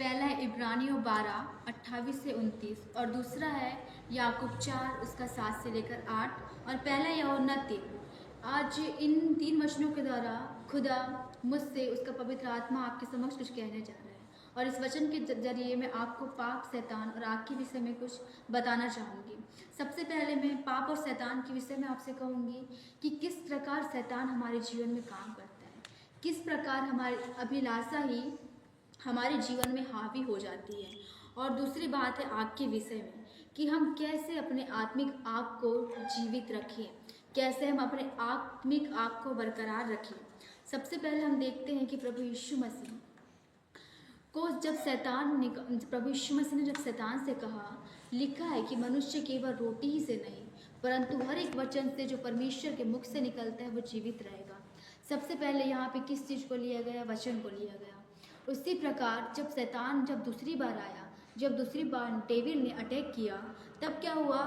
पहला है इब्रानियों 12:28 से 29 और दूसरा है याकूब 4 उसका 7 से लेकर 8 और पहला यूहन्ना 3। आज इन 3 वचनों के द्वारा खुदा मुझसे उसका पवित्र आत्मा आपके समक्ष कुछ कहने जा रहा है और इस वचन के जरिए मैं आपको पाप, शैतान और आग के विषय में कुछ बताना चाहूँगी। सबसे पहले मैं पाप और शैतान के विषय में आपसे कहूँगी कि किस प्रकार शैतान हमारे जीवन में काम करता है, किस प्रकार हमारी अभिलाषा ही हमारे जीवन में हावी हो जाती है। और दूसरी बात है आग के विषय में कि हम कैसे अपने आत्मिक आग को जीवित रखें, कैसे हम अपने आत्मिक आग को बरकरार रखें। सबसे पहले हम देखते हैं कि प्रभु यीशु मसीह ने जब शैतान से कहा, लिखा है कि मनुष्य केवल रोटी ही से नहीं परंतु हर एक वचन से जो परमेश्वर के मुख से निकलता है वो जीवित रहेगा। सबसे पहले यहाँ पे किस चीज़ को लिया गया? वचन को लिया गया। उसी प्रकार जब शैतान दूसरी बार आया, जब दूसरी बार डेविल ने अटैक किया, तब क्या हुआ?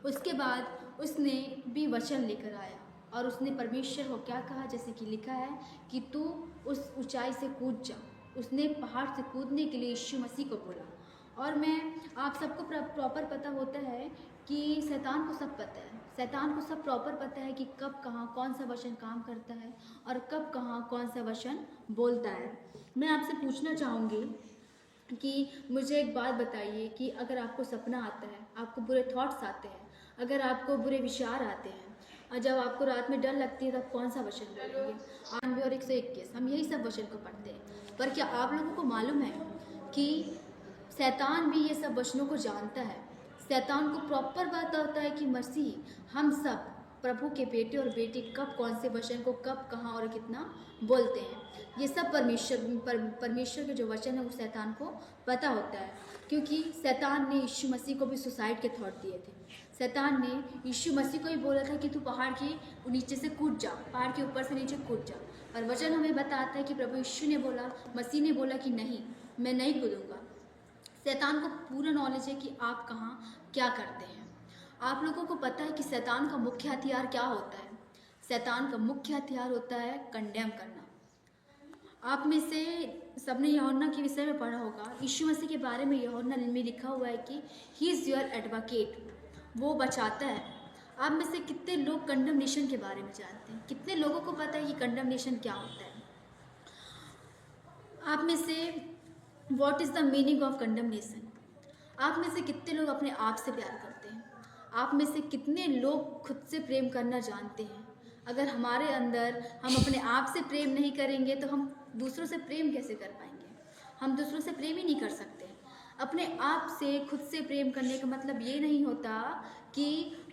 उसके बाद उसने भी वचन लेकर आया और उसने परमेश्वर को क्या कहा? जैसे कि लिखा है कि तू उस ऊंचाई से कूद जा। उसने पहाड़ से कूदने के लिए यीशु मसीह को बोला। और आप सबको प्रॉपर पता होता है कि शैतान को सब पता है, शैतान को सब प्रॉपर पता है कि कब कहाँ कौन सा वचन काम करता है और कब कहाँ कौन सा वचन बोलता है। मैं आपसे पूछना चाहूँगी कि मुझे एक बात बताइए कि अगर आपको सपना आता है, आपको बुरे थॉट्स आते हैं, अगर आपको बुरे विचार आते हैं और जब आपको रात में डर लगती है, तब कौन सा वचन बोलेंगे? 98 और 121 हम यही सब वचन को पढ़ते हैं। पर क्या आप लोगों को मालूम है कि शैतान भी ये सब वचनों को जानता है? शैतान को प्रॉपर पता होता है कि मसीह हम सब प्रभु के बेटे और बेटी कब कौन से वचन को कब कहाँ और कितना बोलते हैं। ये सब परमेश्वर के जो वचन है वो शैतान को पता होता है, क्योंकि शैतान ने यीशु मसीह को भी सुसाइड के थॉट दिए थे। शैतान ने यीशु मसीह को ही बोला था कि तू पहाड़ के नीचे से कूद जा, पहाड़ के ऊपर से नीचे कूद जा। और वचन हमें बताता है कि प्रभु यीशु ने बोला, मसीह ने बोला कि नहीं, मैं नहीं कूदूंगा। शैतान को पूरा नॉलेज है कि आप कहाँ क्या करते हैं। आप लोगों को पता है कि शैतान का मुख्य हथियार क्या होता है? शैतान का मुख्य हथियार होता है कंडेम करना। आप में से सबने यूहन्ना के विषय में पढ़ा होगा। यीशु मसीह के बारे में यूहन्ना में लिखा हुआ है कि ही इज़ योर एडवोकेट, वो बचाता है। आप में से कितने लोग कंडमनेशन के बारे में जानते हैं? कितने लोगों को पता है कि कंडमनेशन क्या होता है? आप में से what is the meaning of condemnation? आप में से कितने लोग अपने आप से प्यार करते हैं? आप में से कितने लोग खुद से प्रेम करना जानते हैं? अगर हमारे अंदर हम अपने आप से प्रेम नहीं करेंगे तो हम दूसरों से प्रेम कैसे कर पाएंगे? हम दूसरों से प्रेम ही नहीं कर सकते। अपने आप से खुद से प्रेम करने का मतलब ये नहीं होता कि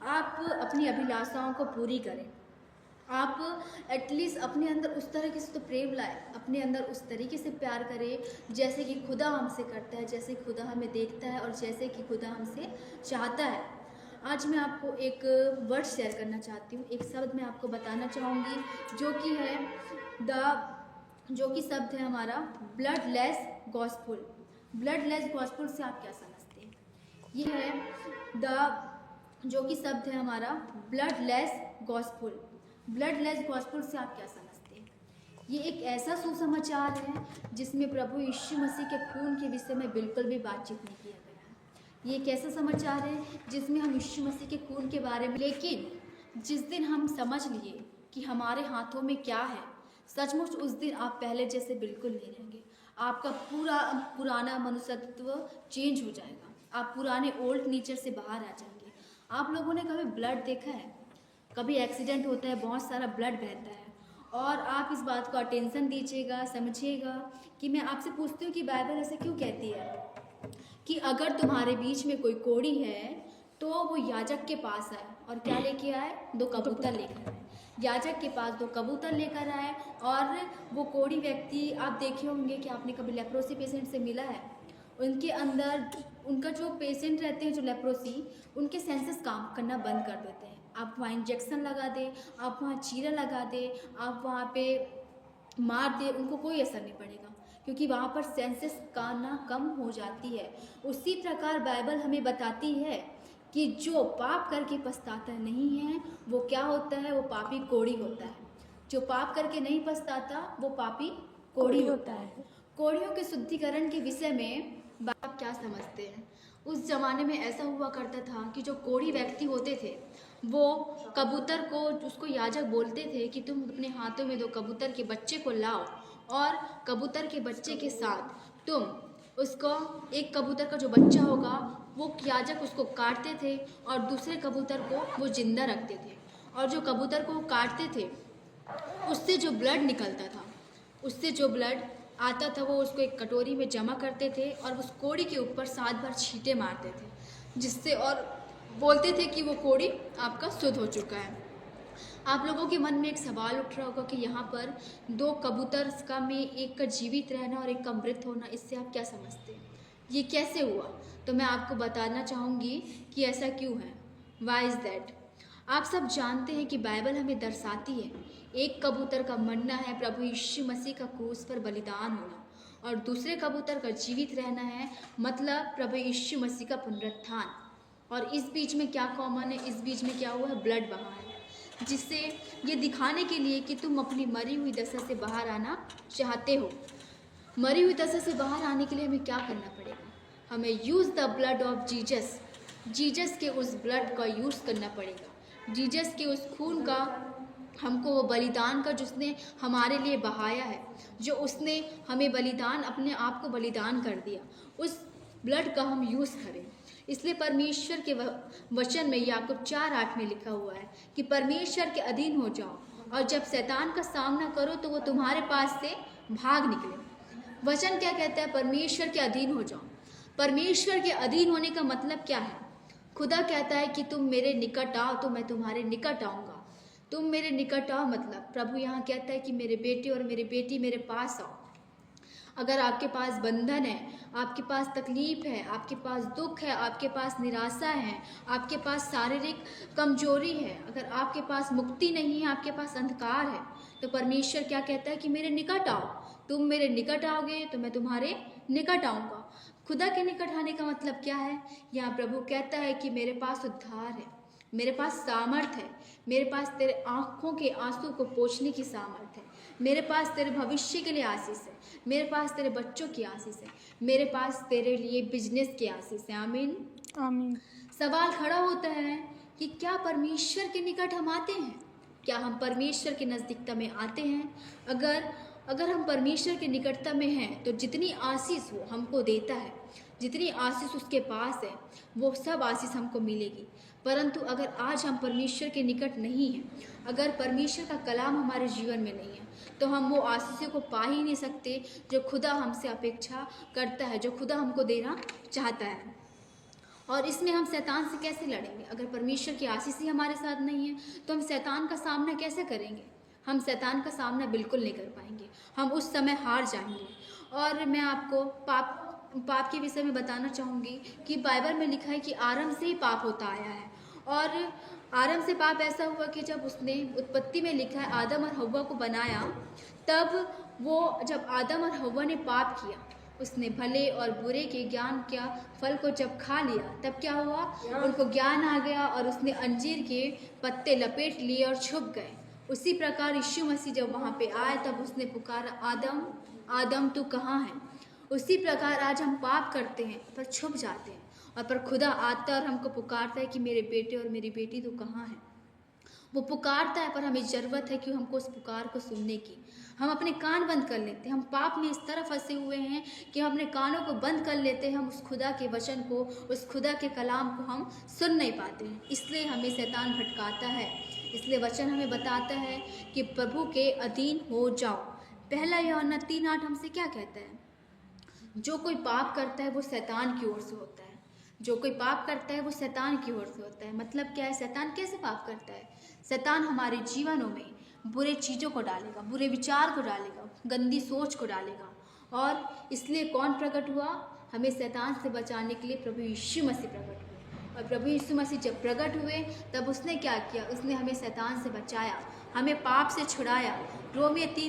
आप अपनी अभिलाषाओं को पूरी करें। आप एटलीस्ट अपने अंदर उस तरीके से तो प्रेम लाए, अपने अंदर उस तरीके से प्यार करें जैसे कि खुदा हमसे करता है, जैसे खुदा हमें देखता है और जैसे कि खुदा हमसे चाहता है। आज मैं आपको एक वर्ड शेयर करना चाहती हूँ, एक शब्द मैं आपको बताना चाहूँगी जो कि शब्द है हमारा ब्लडलेस गॉस्पुल। ब्लडलेस गॉस्पुल से आप क्या समझते हैं? ये है जो कि शब्द है हमारा ब्लडलेस गॉस्पुल। ब्लडलेस गॉस्पुल से आप क्या समझते हैं? ये एक ऐसा सुसमाचार है जिसमें प्रभु यीशु मसीह के खून के विषय में बिल्कुल भी बातचीत नहीं किया गया है। ये एक ऐसा समाचार है जिसमें हम यीशु मसीह के खून के बारे में, लेकिन जिस दिन हम समझ लिए कि हमारे हाथों में क्या है, सचमुच उस दिन आप पहले जैसे बिल्कुल नहीं रहेंगे। आपका पुराना मनुष्यत्व चेंज हो जाएगा। आप पुराने ओल्ड नेचर से बाहर आ जाएंगे। आप लोगों ने कभी ब्लड देखा है? कभी एक्सीडेंट होता है, बहुत सारा ब्लड बहता है और आप इस बात को अटेंशन दीजिएगा, समझिएगा कि मैं आपसे पूछती हूँ कि बाइबल ऐसे क्यों कहती है कि अगर तुम्हारे बीच में कोई कोढ़ी है तो वो याजक के पास आए और क्या लेके आए? 2 कबूतर लेकर आए। याजक के पास 2 कबूतर लेकर आए और वो कोढ़ी व्यक्ति, आप देखे होंगे कि आपने कभी लेप्रोसी पेशेंट से मिला है, उनके अंदर उनका जो पेशेंट रहते हैं जो लेप्रोसी, उनके सेंसेस काम करना बंद कर देते हैं। आप वहाँ इंजेक्शन लगा दें, आप वहाँ चीरा लगा दें, आप वहाँ पे मार दें, उनको कोई असर नहीं पड़ेगा क्योंकि वहाँ पर सेंसेस करना कम हो जाती है। उसी प्रकार बाइबल हमें बताती है कि जो पाप करके पछताता नहीं है वो क्या होता है? वो पापी कोढ़ी होता है। जो पाप करके नहीं पछताता वो पापी कोढ़ी होता है। कोड़ियों के शुद्धिकरण के विषय में आप क्या समझते हैं? उस जमाने में ऐसा हुआ करता था कि जो कोढ़ी व्यक्ति होते थे वो कबूतर को, उसको याजक बोलते थे कि तुम अपने हाथों में 2 कबूतर के बच्चे को लाओ और कबूतर के बच्चे के साथ तुम उसको, एक कबूतर का जो बच्चा होगा वो याजक उसको काटते थे और दूसरे कबूतर को वो जिंदा रखते थे, और जो कबूतर को वो काटते थे उससे जो ब्लड निकलता था, उससे जो ब्लड आता था वो उसको एक कटोरी में जमा करते थे और उस कोड़ी के ऊपर 7 बार छींटे मारते थे, जिससे, और बोलते थे कि वो कोड़ी आपका शुद्ध हो चुका है। आप लोगों के मन में एक सवाल उठ रहा होगा कि यहाँ पर 2 कबूतर का में एक का जीवित रहना और एक का मृत होना, इससे आप क्या समझते हैं? ये कैसे हुआ? तो मैं आपको बताना चाहूँगी कि ऐसा क्यों है। Why is that? आप सब जानते हैं कि बाइबल हमें दर्शाती है, एक कबूतर का मरना है प्रभु यीशु मसीह का क्रूस पर बलिदान होना, और दूसरे कबूतर का जीवित रहना है मतलब प्रभु यीशु मसीह का पुनरुत्थान। और इस बीच में क्या कॉमन है? इस बीच में क्या हुआ है? ब्लड बहा है, जिससे ये दिखाने के लिए कि तुम अपनी मरी हुई दशा से बाहर आना चाहते हो। मरी हुई दशा से बाहर आने के लिए हमें क्या करना पड़ेगा? हमें use the blood of Jesus, Jesus के उस ब्लड का यूज़ करना पड़ेगा, जीसस के उस खून का, हमको वो बलिदान का जिसने हमारे लिए बहाया है, जो उसने हमें बलिदान, अपने आप को बलिदान कर दिया, उस ब्लड का हम यूज़ करें। इसलिए परमेश्वर के वचन में याकूब 4:8 में लिखा हुआ है कि परमेश्वर के अधीन हो जाओ और जब शैतान का सामना करो तो वो तुम्हारे पास से भाग निकले। वचन क्या कहता है? परमेश्वर के अधीन हो जाओ। परमेश्वर के अधीन होने का मतलब क्या है? खुदा कहता है कि तुम मेरे निकट आओ तो मैं तुम्हारे निकट आऊँगा। तुम मेरे निकट आओ मतलब प्रभु यहाँ कहता है कि मेरे बेटे और मेरी बेटी मेरे पास आओ। अगर आपके पास बंधन है, आपके पास तकलीफ है, आपके पास दुख है, आपके पास निराशा है, आपके पास शारीरिक कमजोरी है, अगर आपके पास मुक्ति नहीं है, आपके पास अंधकार है, तो परमेश्वर क्या कहता है कि मेरे निकट आओ। तुम मेरे निकट आओगे तो मैं तुम्हारे निकट आऊँगा। खुदा के निकट आने का मतलब क्या है? यहाँ प्रभु कहता है कि मेरे पास उद्धार है, मेरे पास सामर्थ है, मेरे पास तेरे आँखों के आंसू को पोंछने की सामर्थ है, मेरे पास तेरे भविष्य के लिए आशीष है, मेरे पास तेरे बच्चों की आशीष है, मेरे पास तेरे लिए बिजनेस की आशीष है। आमीन आमीन। सवाल खड़ा होता है कि क्या परमेश्वर के निकट हम आते हैं? क्या हम परमेश्वर के नज़दीकता में आते हैं? अगर हम परमेश्वर के निकटता में हैं तो जितनी आशीष वो हमको देता है, जितनी आशीष उसके पास है, वो सब आशीष हमको मिलेगी। परंतु अगर आज हम परमेश्वर के निकट नहीं हैं, अगर परमेश्वर का कलाम हमारे जीवन में नहीं है, तो हम वो आशीषों को पा ही नहीं सकते जो खुदा हमसे अपेक्षा करता है, जो खुदा हमको देना चाहता है। और इसमें हम शैतान से कैसे लड़ेंगे? अगर परमेश्वर की आशीष ही हमारे साथ नहीं है तो हम शैतान का सामना कैसे करेंगे? हम शैतान का सामना बिल्कुल नहीं कर पाएंगे, हम उस समय हार जाएंगे। और मैं आपको पाप के विषय में बताना चाहूँगी कि बाइबल में लिखा है कि आरंभ से ही पाप होता आया है, और आरंभ से पाप ऐसा हुआ कि जब उसने उत्पत्ति में लिखा है आदम और हव्वा को बनाया, तब वो जब आदम और हव्वा ने पाप किया, उसने भले और बुरे के ज्ञान का फल को जब खा लिया, तब क्या हुआ? उनको ज्ञान आ गया और उसने अंजीर के पत्ते लपेट लिए और छुप गए। उसी प्रकार यीशु मसीह जब वहाँ पे आए तब उसने पुकारा, आदम आदम तू कहाँ है? उसी प्रकार आज हम पाप करते हैं पर छुप जाते हैं, और पर खुदा आता है और हमको पुकारता है कि मेरे बेटे और मेरी बेटी तू कहाँ है? वो पुकारता है पर हमें ज़रूरत है कि हमको उस पुकार को सुनने की। हम अपने कान बंद कर लेते हैं, हम पाप में इस तरह फंसे हुए हैं कि हम अपने कानों को बंद कर लेते हैं, हम उस खुदा के वचन को, उस खुदा के कलाम को हम सुन नहीं पाते हैं। इसलिए हमें शैतान भटकाता है। इसलिए वचन हमें बताता है कि प्रभु के अधीन हो जाओ। पहला यूहन्ना 3:8 हमसे क्या कहता है? जो कोई पाप करता है वो शैतान की ओर से होता है। जो कोई पाप करता है वो शैतान की ओर से होता है। मतलब क्या है? शैतान कैसे पाप करता है? शैतान हमारे जीवनों में बुरे चीज़ों को डालेगा, बुरे विचार को डालेगा, गंदी सोच को डालेगा। और इसलिए कौन प्रकट हुआ? हमें शैतान से बचाने के लिए प्रभु यीशु मसीह प्रकट हुए। और प्रभु यीशु मसीह जब प्रकट हुए तब उसने क्या किया? उसने हमें शैतान से बचाया, हमें पाप से छुड़ाया। रोमियो 3